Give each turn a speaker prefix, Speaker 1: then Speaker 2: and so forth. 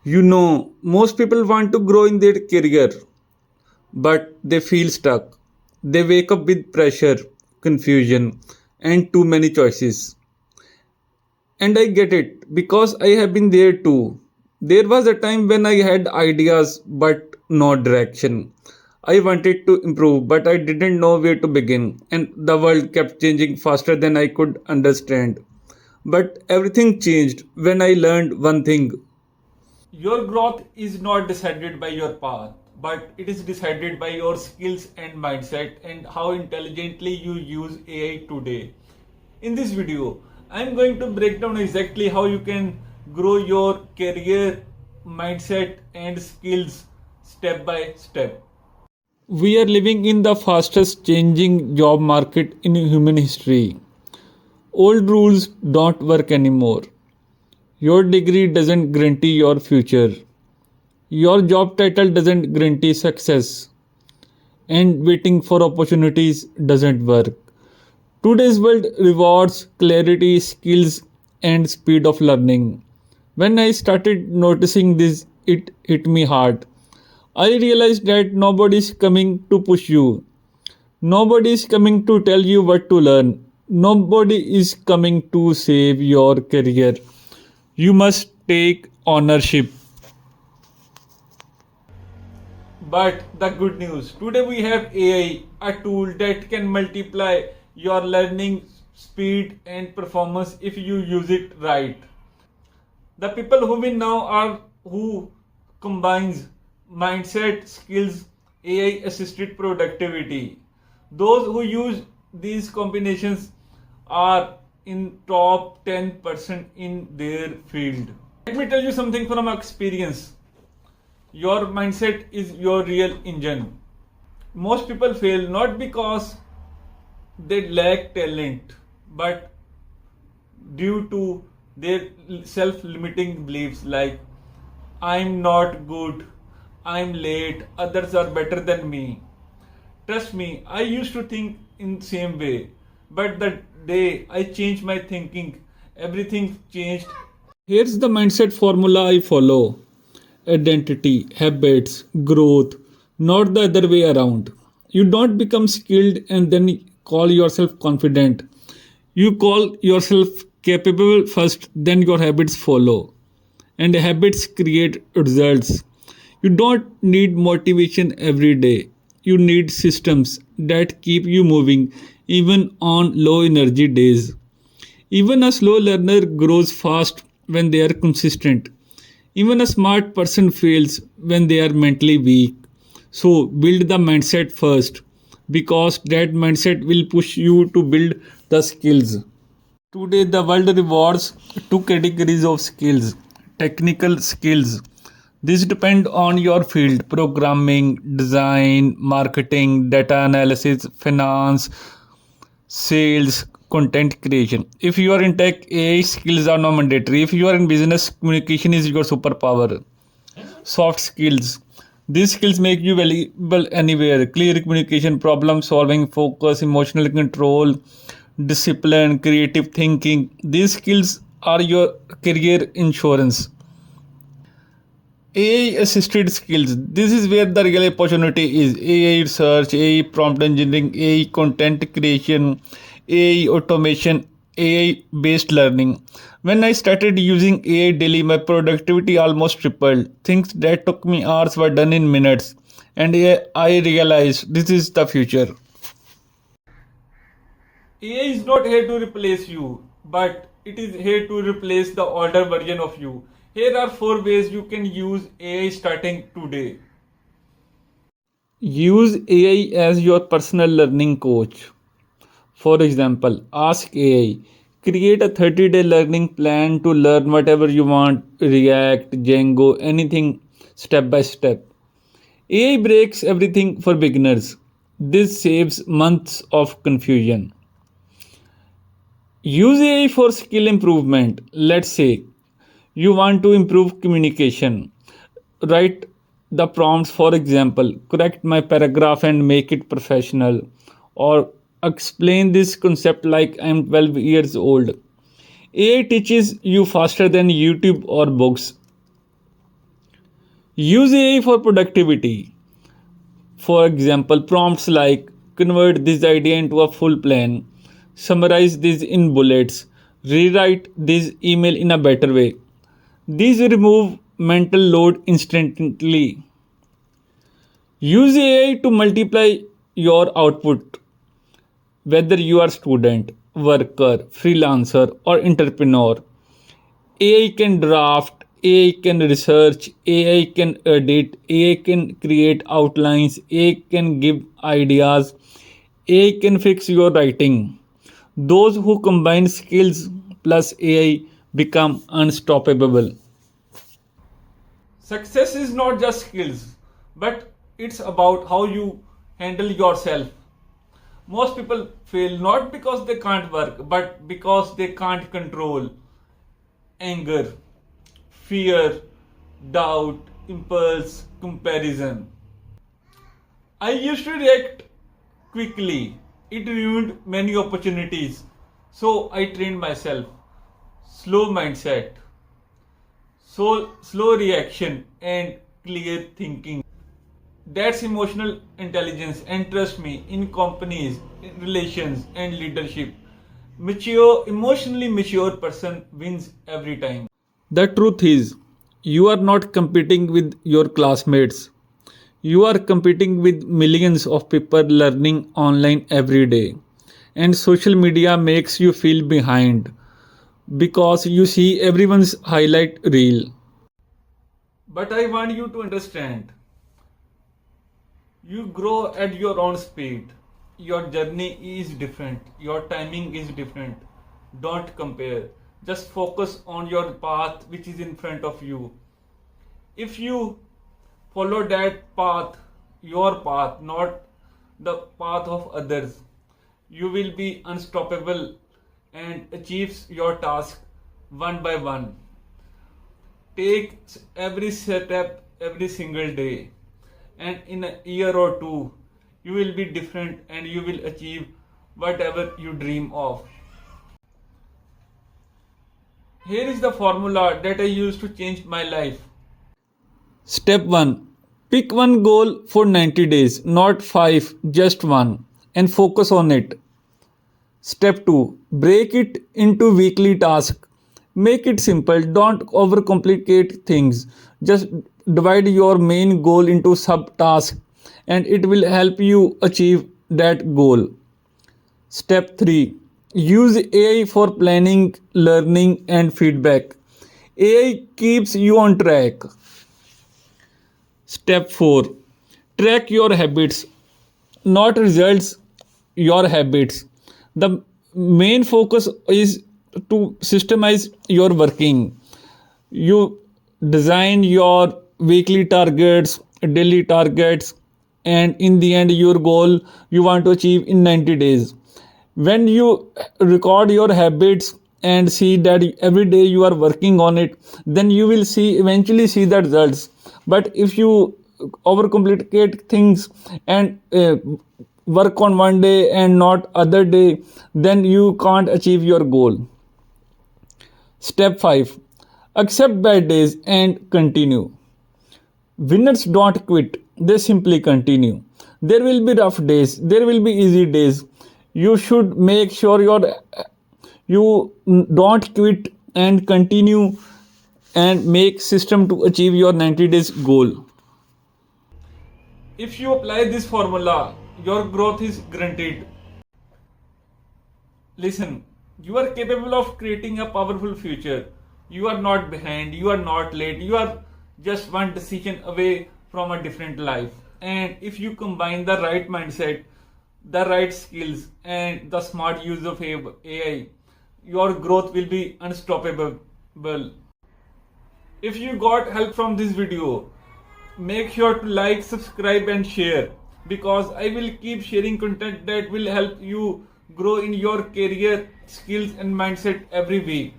Speaker 1: Most people want to grow in their career, but they feel stuck. They wake up with pressure, confusion, and too many choices. And I get it because I have been there too. There was a time when I had ideas but no direction. I wanted to improve, but I didn't know where to begin, and the world kept changing faster than I could understand. But everything changed when I learned one thing. Your growth is not decided by your path, but it is decided by your skills and mindset and how intelligently you use AI today. In this video, I am going to break down exactly how you can grow your career, mindset, and skills step by step. We are living in the fastest changing job market in human history. Old rules don't work anymore. Your degree doesn't guarantee your future. Your job title doesn't guarantee success, and waiting for opportunities doesn't work. Today's world rewards clarity, skills, and speed of learning. When I started noticing this, it hit me hard. I realized that nobody is coming to push you, nobody is coming to tell you what to learn, nobody is coming to save your career. You must take ownership. But the good news today we have AI, a tool that can multiply your learning speed and performance if you use it right. The people who win now are who combines mindset, skills, AI assisted productivity. Those who use these combinations are in top 10% in their field. Let me tell you something from experience. Your mindset is your real engine. Most people fail not because they lack talent, but due to their self limiting beliefs like I'm not good, I'm late, others are better than me. Trust me, I used to think in the same way, but the day I changed my thinking, everything changed. Here's the mindset formula I follow: identity, habits, growth, not the other way around. You don't become skilled and then call yourself confident. You call yourself capable first, then your habits follow. And habits create results. You don't need motivation every day. You need systems that keep you moving even on low energy days. Even a slow learner grows fast when they are consistent. Even a smart person fails when they are mentally weak. So build the mindset first because that mindset will push you to build the skills. Today, the world rewards two categories of skills: technical skills. These depend on your field: programming, design, marketing, data analysis, finance, sales, content creation. If you are in tech, AI skills are not mandatory. If you are in business, communication is your superpower. Soft skills. These skills make you valuable anywhere: clear communication, problem solving, focus, emotional control, discipline, creative thinking. These skills are your career insurance. AI assisted skills. This is where the real opportunity is. AI research, AI prompt engineering, AI content creation, AI automation, AI based learning. When I started using AI daily, my productivity almost tripled. Things that took me hours were done in minutes. And I realized this is the future. AI is not here to replace you, but it is here to replace the older version of you. Here are 4 ways you can use AI starting today. Use AI as your personal learning coach. For example, ask AI, create a 30-day learning plan to learn whatever you want: React, Django, anything step by step. AI breaks everything for beginners. This saves months of confusion. Use AI for skill improvement. Let's say you want to improve communication. Write the prompts, for example, correct my paragraph and make it professional, or explain this concept like I'm 12 years old. AI teaches you faster than YouTube or books. Use AI for productivity. For example, prompts like convert this idea into a full plan, summarize this in bullets, rewrite this email in a better way. These remove mental load instantly. Use AI to multiply your output, whether you are student, worker, freelancer or entrepreneur. AI can draft, AI can research, AI can edit, AI can create outlines, AI can give ideas, AI can fix your writing. Those who combine skills plus AI become unstoppable. Success is not just skills, but it's about how you handle yourself. Most people fail not because they can't work, but because they can't control anger, fear, doubt, impulse, comparison. I used to react quickly. It ruined many opportunities. So I trained myself. Slow mindset, slow reaction, and clear thinking. That's emotional intelligence, and trust me, in companies, in relations, and leadership, emotionally mature person wins every time. The truth is, you are not competing with your classmates. You are competing with millions of people learning online every day. And social media makes you feel behind because you see everyone's highlight reel. But I want you to understand, you grow at your own speed. Your journey is different. Your timing is different. Don't compare. Just focus on your path which is in front of you. If you follow that path, your path, not the path of others, you will be unstoppable and achieves your task one by one. Take every step every single day, and in a year or two, you will be different and you will achieve whatever you dream of. Here is the formula that I use to change my life. Step 1. Pick one goal for 90 days, not 5, just one, and focus on it. Step 2. Break it into weekly tasks. Make it simple, don't overcomplicate things. Just divide your main goal into subtasks and it will help you achieve that goal. Step 3. Use AI for planning, learning, and feedback. AI keeps you on track. Step 4. Track your habits, not results, your habits. The main focus is to systemize your working. You design your weekly targets, daily targets, and in the end, your goal you want to achieve in 90 days. When you record your habits and see that every day you are working on it, then you will see eventually see the results. But if you overcomplicate things and work on one day and not other day, then you can't achieve your goal. Step 5. Accept bad days and continue. Winners don't quit, they simply continue. There will be rough days, there will be easy days. You should make sure you don't quit and continue and make system to achieve your 90 days goal. If you apply this formula, your growth is guaranteed. Listen, you are capable of creating a powerful future. You are not behind, you are not late, you are just one decision away from a different life. And if you combine the right mindset, the right skills, and the smart use of AI, your growth will be unstoppable. If you got help from this video, make sure to like, subscribe, and share because I will keep sharing content that will help you grow in your career, skills, and mindset every week.